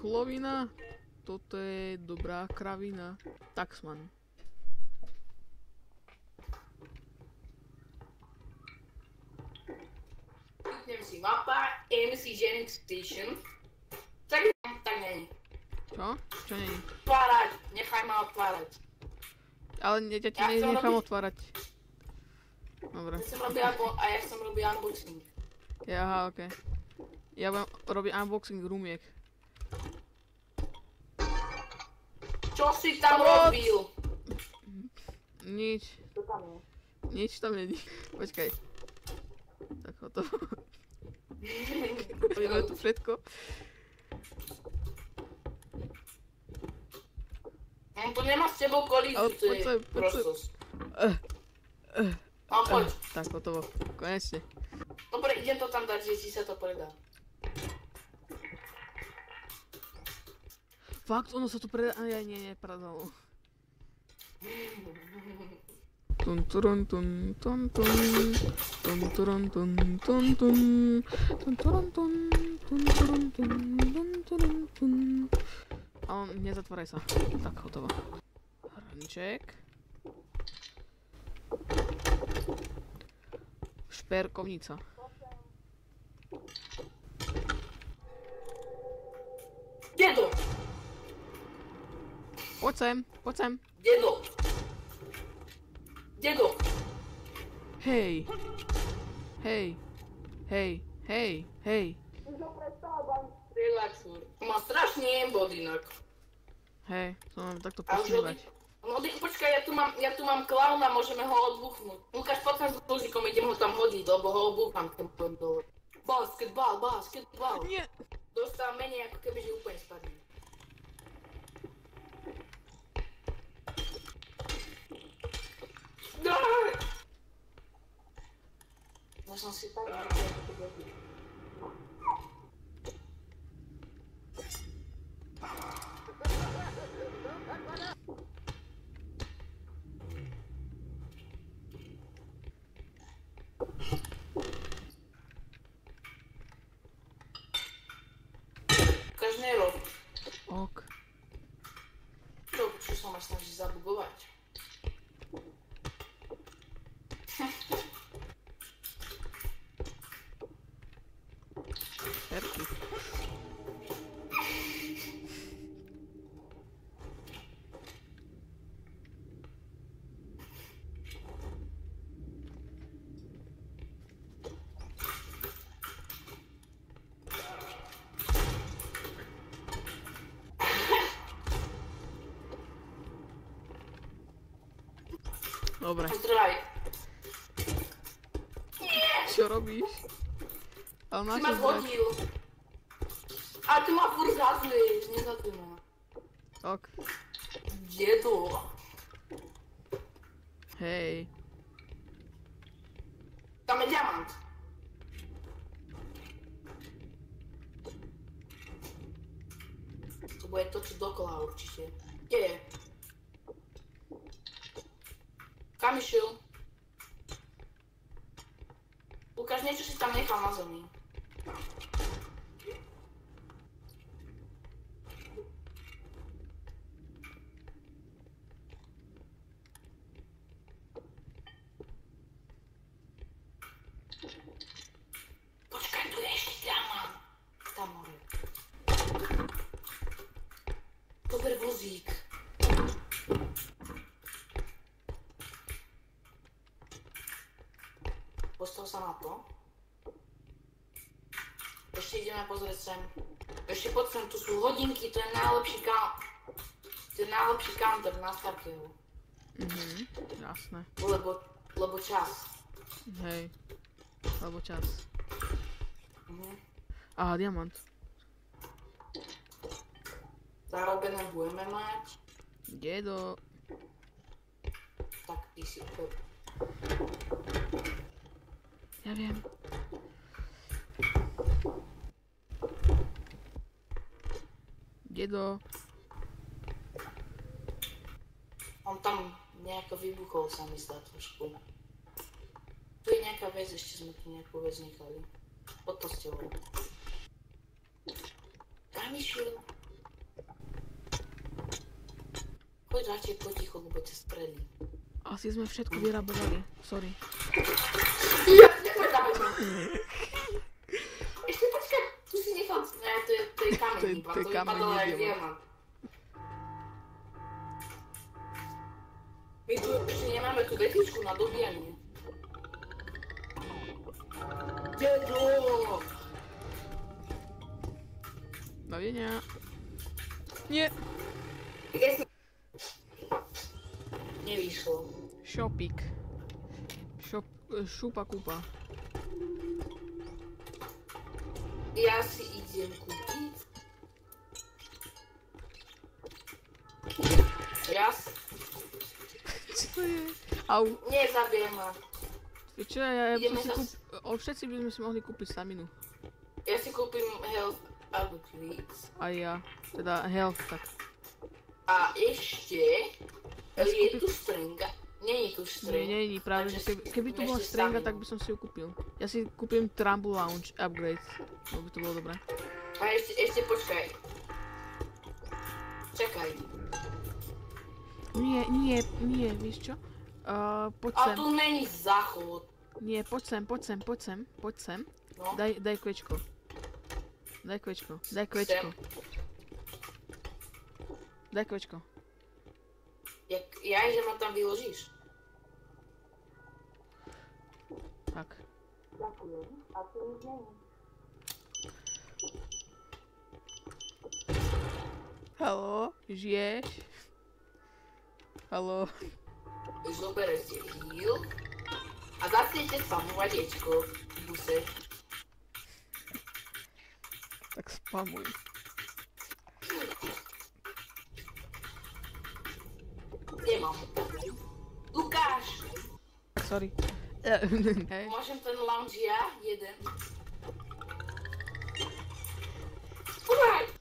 rychlovina. Toto je dobrá kravina. Taxman. Kliknem si mapa, MC Jennings Station. Tak není. Čo? Čo není? Otvárať, nechaj ma otvárať. Ale ja ti nechám otvárať. Dobre. Ja som robil unboxing. Aha, okej. Ja budem robiť unboxing rumiek. Čo si tam robil? Nič. Čo tam je? Nič tam není. Počkaj. Tak hotovo. Je to všetko. On to nemá s tebou kolíziu, to je prostosť. No poď. Tak hotovo. Konečne. Dobre, idem to tam dať, že si sa to predá. Fakt, ono sa tu predá... Nie, predalo. Tun turun tun tun tun tun turun tun tun tun tun turun tun tun turun tun tun turun tun. A on, nezatvoraj sa. Tak, hotovo. Hrnček. Šperkovnica. Dedo! Poď sem, poď sem. Dedo! Dedo! Hej. Hej. Hej. Hej. Hej. Relaxuj. Má strašný aimbot inak. Hej, to mám takto posúvať. No počkaj, ja tu mám klauna, môžeme ho odbuchnúť. Lukáš, poď sa s muzikom, idem ho tam hodiť, lebo ho obúcham ten dole. Basketbal. Nie. Dostávam menej, ako keby, že úplne spadne. Ja som si tak Každnero. Ok. Čo sa ma snaží zabugovať? Herky. Dobre. Pozdravaj. Čo robíš? Ale Ty máš ma to zhodil. A ty ma furt zazlieš, nezadli ma. Ok. Dedo. Hej. Tam je diamant. To bude točiť dokola určite. Kde je? Kam išiel? Lukáš, niečo si tam nechal na zemi. Počkaj, tu je ešte diamant. Tam hore. Dober vozík. Postav sa na to. Ešte ideme pozrieť sem. Ešte poď sem, tu sú hodinky, to je najlepší counter na Starkehu. Jasné. Lebo čas. Hej. Lebo čas. Aha, diamant. Zarobené budeme mať. Dedo. Tak, ty si chod. Ja viem. Dedo. On tam nejako vybuchol, sa mi zdá trošku. Tu je nejaká vec, ešte sme tu nejakú vec nechali. Pod postelou. Kam išiel? Poď radšej potichu, lebo ťa strelí. Asi sme všetko vyrabovali, sorry. Ja, ešte počkaj, tu si nechal, ne, to je kameň, To je kameň, vypadalo aj nie diamant. My tu ešte nemáme tú vetvičku na dobíjanie. Dedo! Dovidenia. Nie. Nevyšlo. Šopík. Šupa kúpa. Ja si idem kúpiť. Raz. Čo to je? Au. Nezabijem ma. Čo ja Ideme som si sa všetci by sme si mohli kúpiť staminu. Ja si kúpim health upgrades. A ja. Teda health, tak. A ešte Ja si je kúpim- tu strenga. Nie je tu streng. Nie, práve, že Takže keby tu kúpim bola ešte strenga, staminu. tak by som si ju kúpil. Ja si kúpim Trumbull Lounge upgrade. By to bolo dobré. A ešte počkaj. Čakaj. Nie, víš čo? Poď A sem. tu není záchod. Nie, poď sem. No. Daj kvečko. Daj kvečko. Ja, že ma tam vyložíš. Tak. Ďakujem. A tu už není. Haló, žiješ? Haló. Zoberete heal a začnete spamovať ječko v buse. Tak spamuj. Nemám. Lukáš! Sorry. Hej. Môžem ten lounge ja? Jeden. Uvaj!